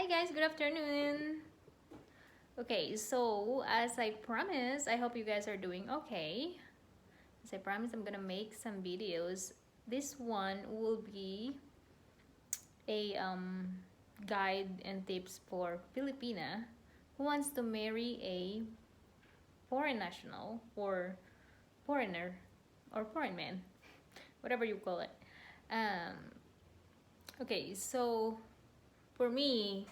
Hi guys, good afternoon. Okay, so as I promised, I hope you guys are doing okay. As I promised, I'm gonna make some videos. This one will be a guide and tips for Filipina who wants to marry a foreign national or foreigner or foreign man, whatever you call it. Um, okay, so for me,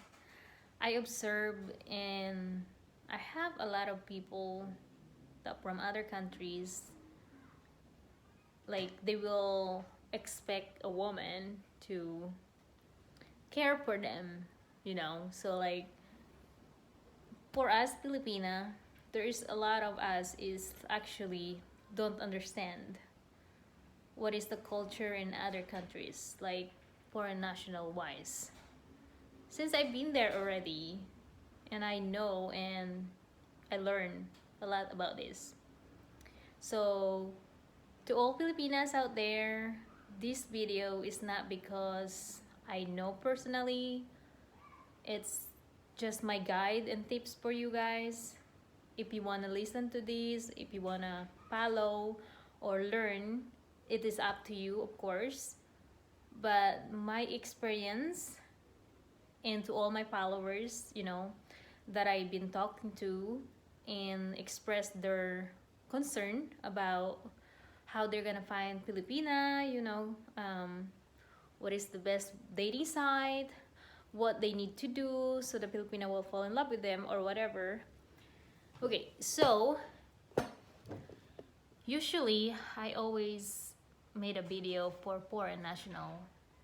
I observe and I have a lot of people that from other countries, like they will expect a woman to care for them, So like for us Filipina, there is a lot of us is actually don't understand what is the culture in other countries, like foreign national wise. Since I've been there already, and I know and I learn a lot about this. So, to all Filipinas out there, this video is not because I know personally. It's just my guide and tips for you guys. If you want to listen to this, if you want to follow or learn, it is up to you, of course. But my experience and to all my followers, that I've been talking to and expressed their concern about how they're gonna find Filipina, what is the best dating site, what they need to do so the Filipina will fall in love with them or whatever. Okay, so usually I always made a video for foreign national,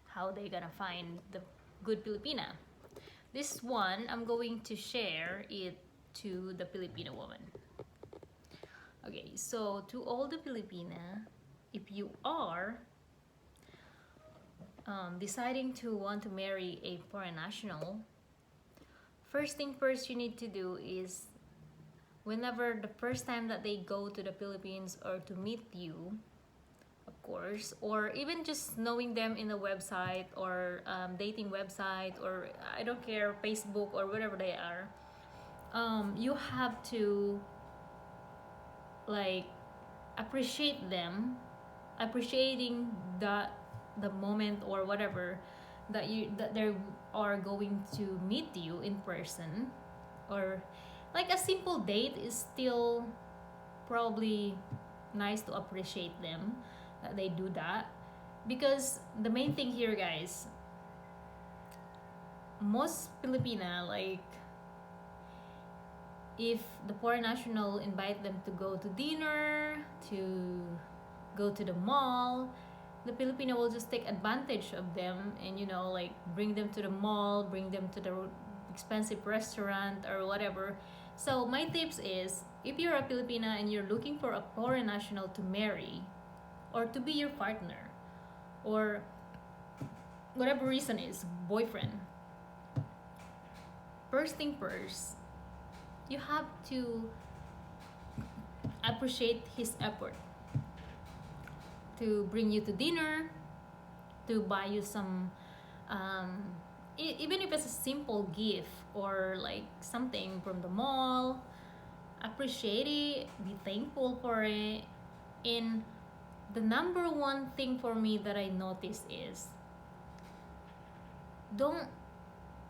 how they gonna find the good Filipina. This one, I'm going to share it to the Filipino woman. Okay, so to all the Filipina, if you are deciding to want to marry a foreign national, first thing first you need to do is whenever the first time that they go to the Philippines or to meet you, of course, or even just knowing them in a website or dating website or I don't care, Facebook or whatever they are, you have to like appreciate them, appreciating the moment or whatever that they are going to meet you in person, or like a simple date is still probably nice to appreciate them that they do that, because the main thing here, guys, most Filipina, like if the foreign national invite them to go to dinner, to go to the mall, the Filipino will just take advantage of them and like bring them to the mall, bring them to the expensive restaurant or whatever. So my tips is, if you're a Filipina and you're looking for a foreign national to marry or to be your partner or whatever reason is, boyfriend, first thing first, you have to appreciate his effort to bring you to dinner, to buy you some, even if it's a simple gift or like something from the mall. Appreciate it, be thankful for it. And the number one thing for me that I noticed is, don't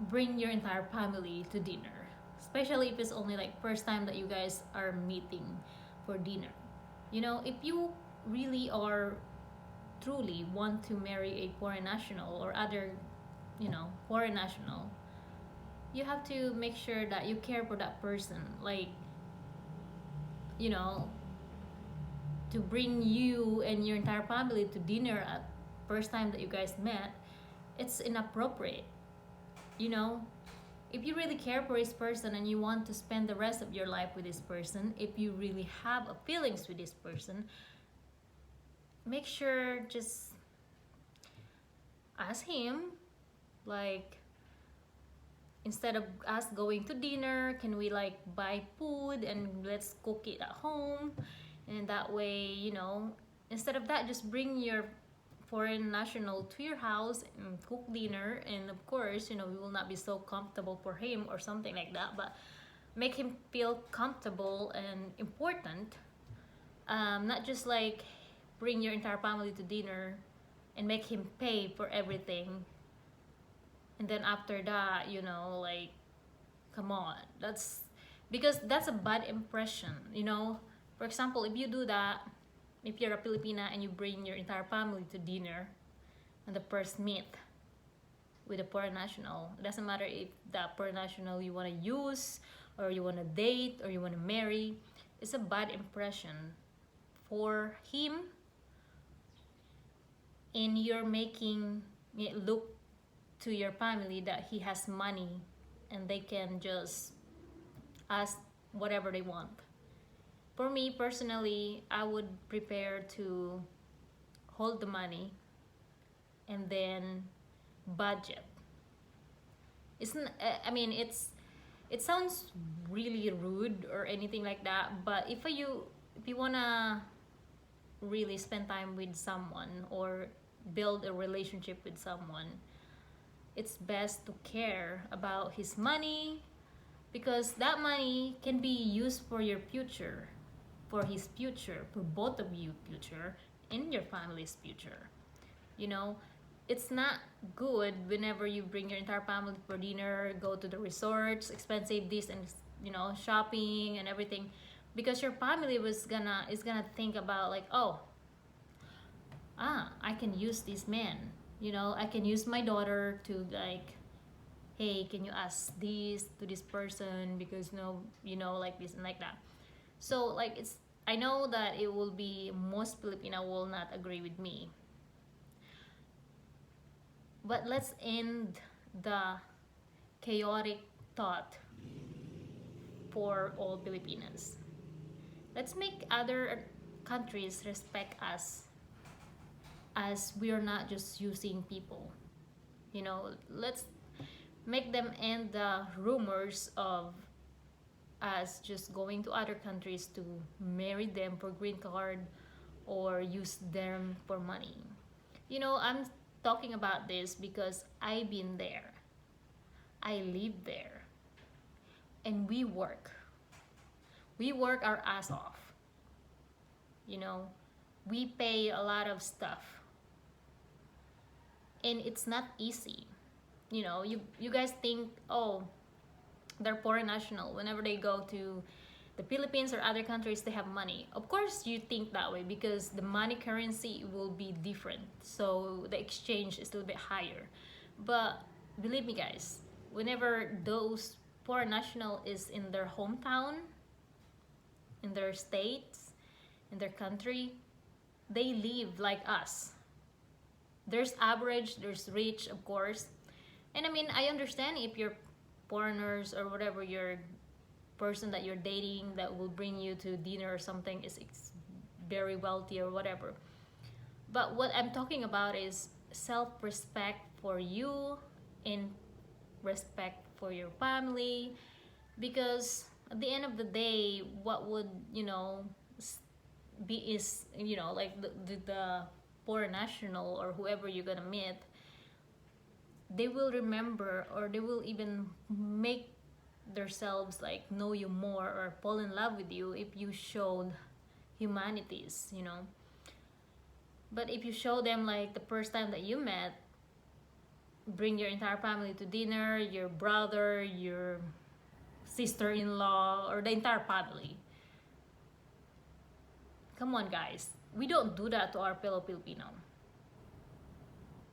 bring your entire family to dinner, especially if it's only like first time that you guys are meeting for dinner. If you really are truly want to marry a foreign national or other, foreign national, you have to make sure that you care for that person. Like, you know, to bring you and your entire family to dinner at first time that you guys met, it's inappropriate. You know, if you really care for this person and you want to spend the rest of your life with this person, if you really have a feelings with this person, make sure just ask him, like, instead of us going to dinner, can we like buy food and let's cook it at home? And that way, instead of that, just bring your foreign national to your house and cook dinner, and of course, you know, we will not be so comfortable for him or something like that, but make him feel comfortable and important. Not just like bring your entire family to dinner and make him pay for everything, and then after that, you know, like, come on, that's because that's a bad impression, you know. For example, if you do that, if you're a Filipina and you bring your entire family to dinner on the first meet with a foreign national, it doesn't matter if that foreign national you want to use or you want to date or you want to marry, it's a bad impression for him, and you're making it look to your family that he has money and they can just ask whatever they want. For me personally, I would prepare to hold the money and then budget. Isn't I mean it sounds really rude or anything like that, but if you wanna really spend time with someone or build a relationship with someone, it's best to care about his money, because that money can be used for your future, for his future, for both of you future, and your family's future. You know, it's not good whenever you bring your entire family for dinner, go to the resorts, expensive this and, you know, shopping and everything, because your family is gonna think about like, oh, I can use this man, you know, I can use my daughter to like, hey, can you ask this to this person, because no, you know, like this and like that. So like, it's, I know that it will be, most Filipino will not agree with me, but let's end the chaotic thought for all Filipinos. Let's make other countries respect us, as we are not just using people. You know, let's make them end the rumors of us just going to other countries to marry them for green card or use them for money. You know, I'm talking about this because I've been there. I live there. And we work. We work our ass off. You know, we pay a lot of stuff. And it's not easy. You know, you guys think, oh, they're foreign national. Whenever they go to the Philippines or other countries, they have money. Of course, you think that way because the money currency will be different. So the exchange is a little bit higher. But believe me, guys, whenever those foreign national is in their hometown, in their states, in their country, they live like us. There's average, there's rich, of course. And I mean, I understand if you're foreigners or whatever, your person that you're dating that will bring you to dinner or something is very wealthy or whatever. But what I'm talking about is self-respect for you and respect for your family, because at the end of the day, what would, you know, be is, you know, like the foreign national or whoever you're gonna meet, they will remember, or they will even make themselves like know you more or fall in love with you if you showed humanities, you know. But if you show them like the first time that you met, bring your entire family to dinner, your brother, your sister-in-law, or the entire family, come on guys, we don't do that to our fellow Filipino.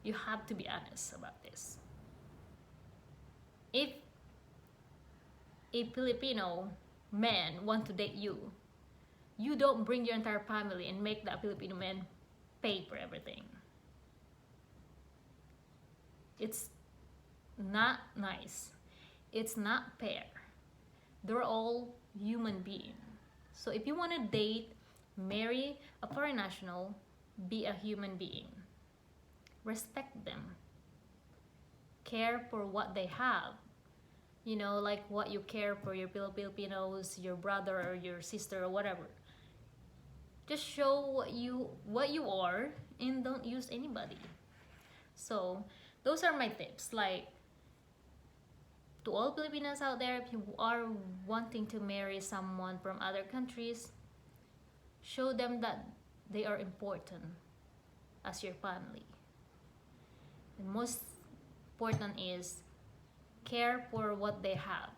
You have to be honest about this. If a Filipino man want to date you, you don't bring your entire family and make that Filipino man pay for everything. It's not nice. It's not fair. They're all human beings. So if you want to date, marry a foreign national, be a human being. Respect them. Care for what they have. You know, like what you care for your Filipinos, your brother or your sister or whatever. Just show what you are and don't use anybody. So those are my tips. Like, to all Filipinos out there, if you are wanting to marry someone from other countries, show them that they are important as your family. And most important is care for what they have.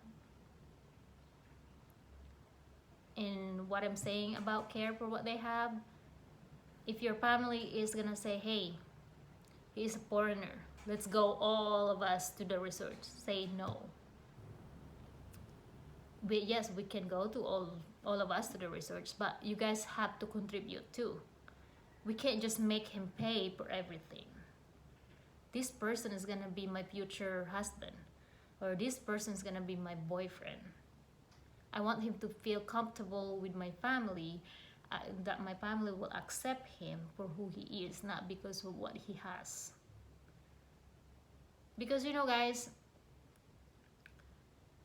And what I'm saying about care for what they have, if your family is gonna say, hey, he's a foreigner, let's go all of us to the resort, say no. Yes, we can go to all of us to the resorts, but you guys have to contribute too. We can't just make him pay for everything. This person is gonna be my future husband, or this person is gonna be my boyfriend. I want him to feel comfortable with my family, that my family will accept him for who he is, not because of what he has. Because, you know, guys,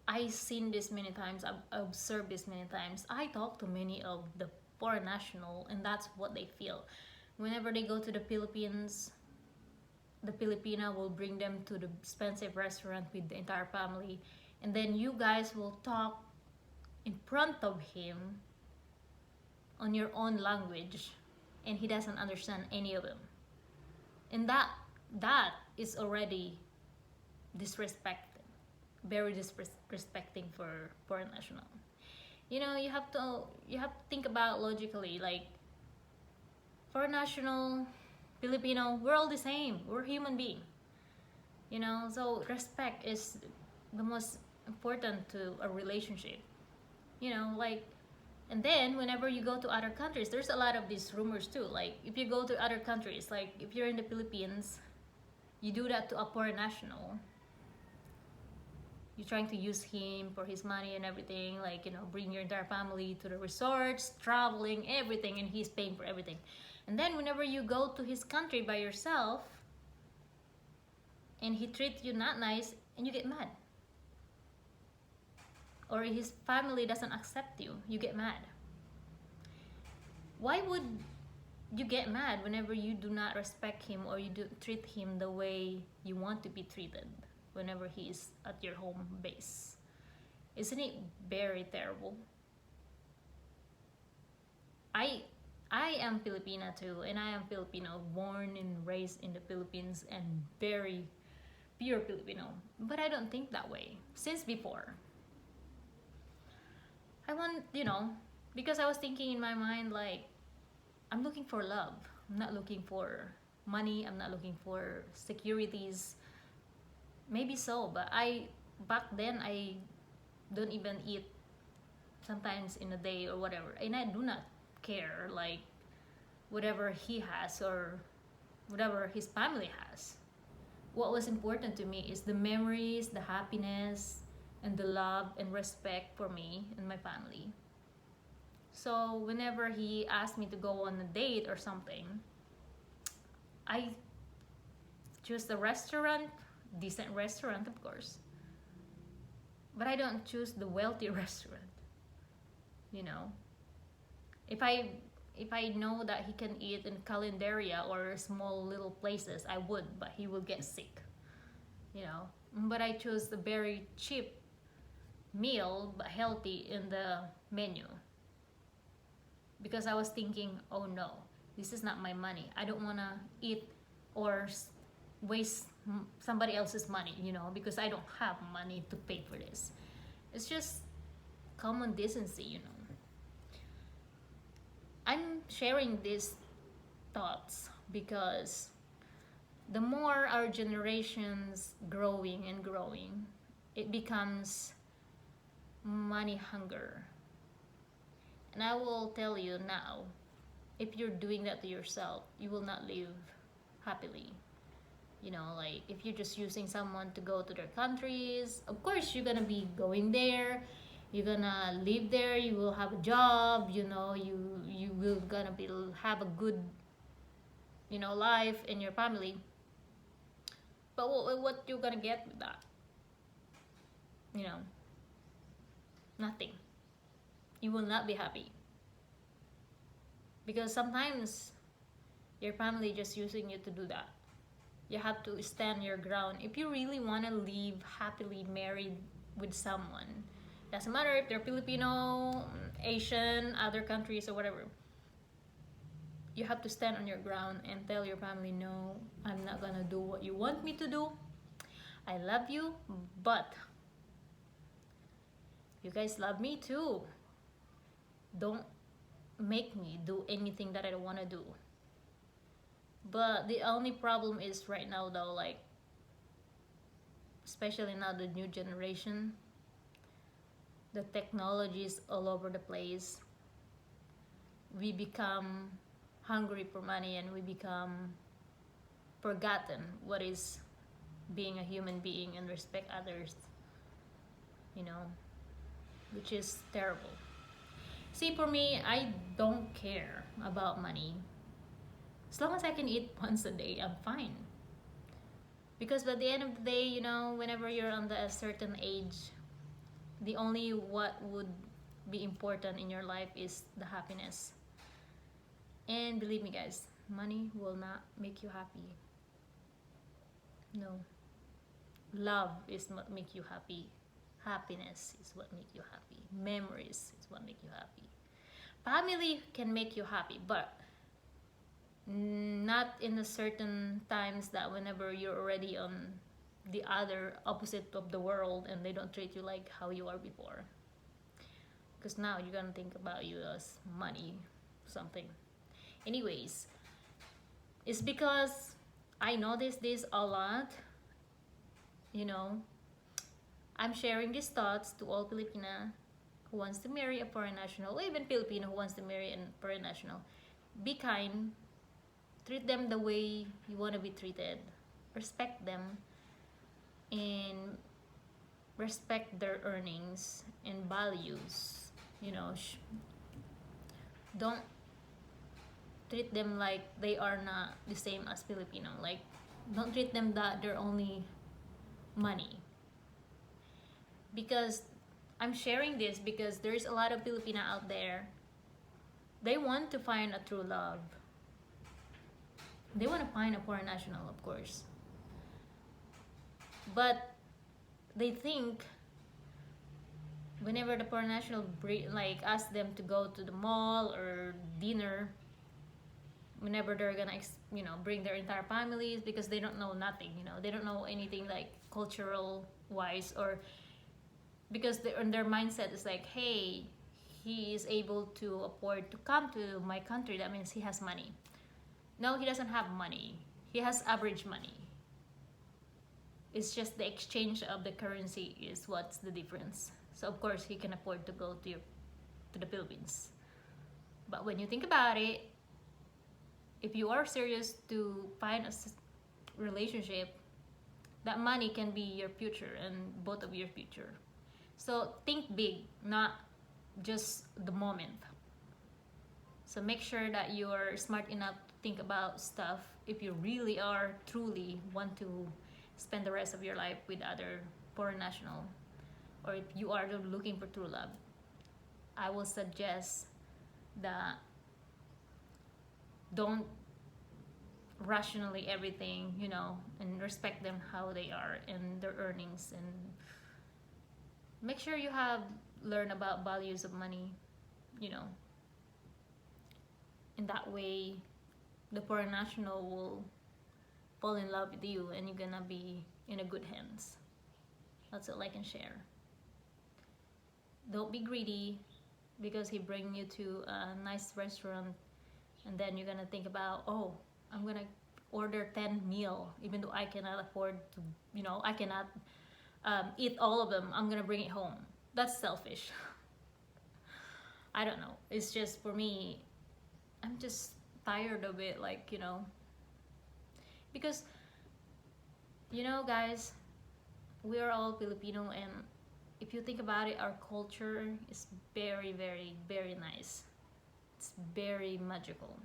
I've seen this many times, I've observed this many times. I talk to many of the foreign national, and that's what they feel. Whenever they go to the Philippines, the Filipina will bring them to the expensive restaurant with the entire family, and then you guys will talk in front of him on your own language, and he doesn't understand any of them. And that is already disrespected, very disrespecting for foreign national. You know, you have to think about logically. Like, foreign national, Filipino, we're all the same. We're human being. You know, so respect is the most important to a relationship. You know, like, and then whenever you go to other countries, there's a lot of these rumors too. Like, if you go to other countries, like if you're in the Philippines, you do that to a foreign national, you're trying to use him for his money and everything, like, you know, bring your entire family to the resorts, traveling, everything, and he's paying for everything. And then whenever you go to his country by yourself and he treats you not nice, and you get mad, or his family doesn't accept you, you get mad. Why would you get mad whenever you do not respect him, or you do treat him the way you want to be treated whenever he is at your home base? Isn't it very terrible? I am Filipina too, and I am Filipino, born and raised in the Philippines, and very pure Filipino. But I don't think that way since before. I want, you know, because I was thinking in my mind, like, I'm looking for love. I'm not looking for money. I'm not looking for securities. Maybe so, but back then, I don't even eat sometimes in a day or whatever. And I do not care, like, whatever he has or whatever his family has. What was important to me is the memories, the happiness, and the love and respect for me and my family. So whenever he asked me to go on a date or something, I choose a restaurant, decent restaurant, of course. But I don't choose the wealthy restaurant. You know, if I know that he can eat in Calendaria or small little places, I would, but he will get sick. You know, but I choose a very cheap meal but healthy in the menu, because I was thinking, oh no, this is not my money. I don't want to eat or waste somebody else's money, you know, because I don't have money to pay for this. It's just common decency, you know. I'm sharing these thoughts because the more our generations growing and growing, it becomes money hunger. And I will tell you now, if you're doing that to yourself, you will not live happily. You know, like, if you're just using someone to go to their countries, of course you're gonna be going there, you're gonna live there, you will have a job, you know, you will gonna be have a good, you know, life in your family. But what you're gonna get with that? You know, nothing. You will not be happy. Because sometimes Your family just using you to do that. You have to stand your ground. If you really want to live happily married with someone, doesn't matter if they're Filipino, Asian, other countries, or whatever, you have to stand on your ground and tell your family, no, I'm not gonna do what you want me to do. I love you, but you guys love me too. Don't make me do anything that I don't want to do. But the only problem is right now, though, like, especially now the new generation, the technology is all over the place. We become hungry for money, and we become forgotten what is being a human being and respect others, you know, which is terrible. See, for me, I don't care about money. As long as I can eat once a day, I'm fine. Because by the end of the day, you know, whenever you're on a certain age, the only what would be important in your life is the happiness. And believe me, guys, money will not make you happy. No. Love is what make you happy. Happiness is what make you happy. Memories is what make you happy. Family can make you happy, but not in a certain times that whenever you're already on the other opposite of the world and they don't treat you like how you are before. Because now you're gonna think about you as money, something. Anyways, it's because I notice this a lot. You know, I'm sharing these thoughts to all Filipina who wants to marry a foreign national, or even Filipino who wants to marry a foreign national. Be kind. Treat them the way you want to be treated. Respect them. And respect their earnings and values. You know, don't treat them like they are not the same as Filipino. Like, don't treat them that they're only money. Because I'm sharing this because there's a lot of Filipina out there. They want to find a true love. They want to find a foreign national, of course. But they think whenever the foreign national like ask them to go to the mall or dinner, whenever they're gonna bring their entire families, because they don't know nothing, they don't know anything like cultural wise, or because their mindset is like, hey, he is able to afford to come to my country, that means he has money. No, he doesn't have money. He has average money. It's just the exchange of the currency is what's the difference. So of course he can afford to go to the Philippines. But when you think about it, if you are serious to find a relationship, that money can be your future and both of your future. So think big, not just the moment. So make sure that you're smart enough to think about stuff if you really are truly want to spend the rest of your life with other foreign national, or if you are looking for true love. I will suggest that don't rationally everything, and respect them how they are and their earnings, and make sure you have learned about values of money, in that way the foreign national will fall in love with you and you're gonna be in a good hands. That's all I can share. Don't be greedy because he bring you to a nice restaurant and then you're gonna think about, oh, I'm gonna order 10 meal even though I cannot afford to, I cannot eat all of them. I'm gonna bring it home. That's selfish. I don't know. It's just, for me, I'm just tired of it, like, because, guys, we are all Filipino, and if you think about it, our culture is very, very, very nice. It's very magical.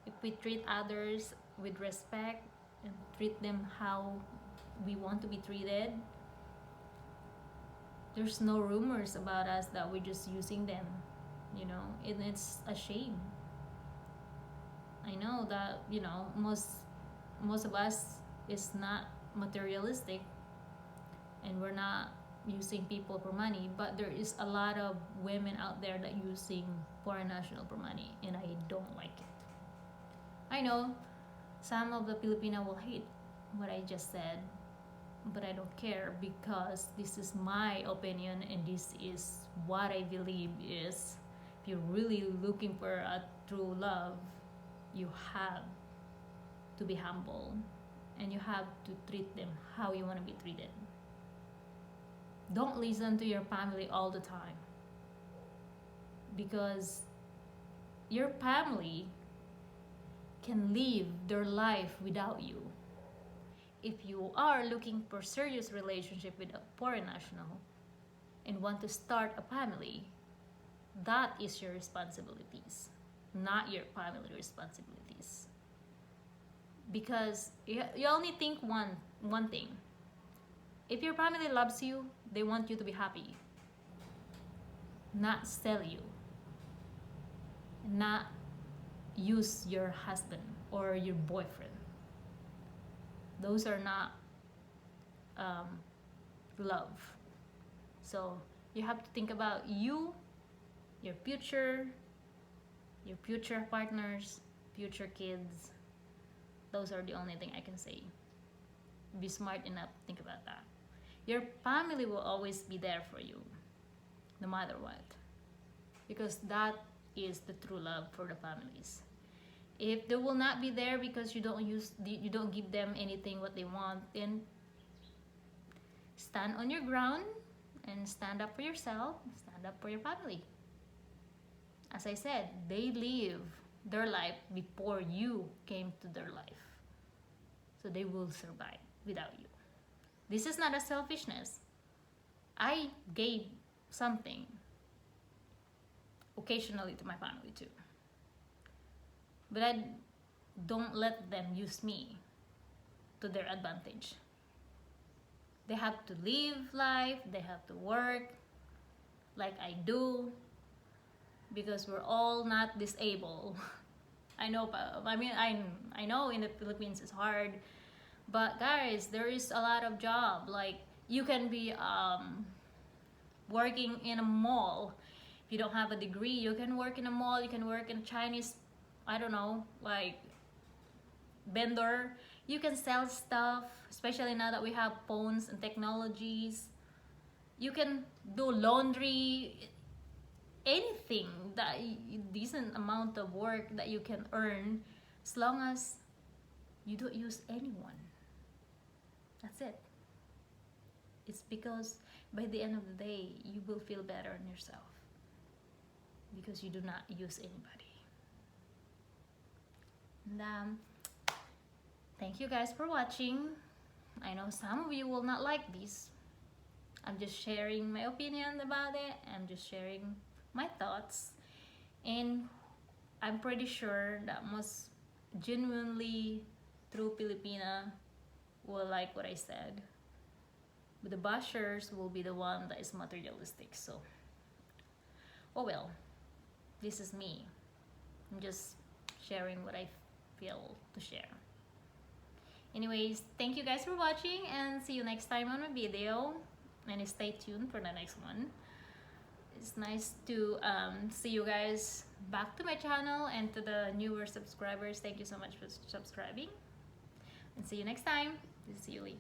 If we treat others with respect and treat them how we want to be treated, there's no rumors about us that we're just using them, and it's a shame. I know that, you know, most of us is not materialistic, and we're not using people for money, but there is a lot of women out there that using foreign national for money, and I don't like it. I know some of the Filipino will hate what I just said, but I don't care, because this is my opinion and this is what I believe is, if you're really looking for a true love, you have to be humble, and you have to treat them how you want to be treated. Don't listen to your family all the time, because your family can live their life without you. If you are looking for serious relationship with a foreign national and want to start a family, that is your responsibilities, not your family responsibilities. Because you only think one thing. If your family loves you, they want you to be happy, not sell you, not use your husband or your boyfriend. Those are not love. So you have to think about you, your future partners, future kids. Those are the only thing I can say. Be smart enough to think about that. Your family will always be there for you, no matter what, because that is the true love for the families. If they will not be there because you don't give them anything what they want, then stand on your ground and stand up for yourself, stand up for your family. As I said, they live their life before you came to their life, so they will survive without you. This is not a selfishness. I gave something occasionally to my family too, but I don't let them use me to their advantage. They have to live life, they have to work like I do, because we're all not disabled. I know, I know in the Philippines it's hard, but guys, there is a lot of job. Like, you can be working in a mall. If you don't have a degree, you can work in a mall, you can work in Chinese, I don't know, like vendor. You can sell stuff, especially now that we have phones and technologies. You can do laundry, anything that decent amount of work that you can earn, as long as you don't use anyone. That's it. It's because by the end of the day, you will feel better on yourself, because you do not use anybody. And thank you guys for watching. I know some of you will not like this. I'm just sharing my opinion about it. I'm just sharing my thoughts, and I'm pretty sure that most genuinely true Filipina will like what I said, but the bashers will be the one that is materialistic. So, oh well, this is me. I'm just sharing what I feel to share. Anyways, thank you guys for watching, and see you next time on my video, and stay tuned for the next one. It's nice to see you guys back to my channel, and to the newer subscribers, thank you so much for subscribing, and see you next time. This is Yuli.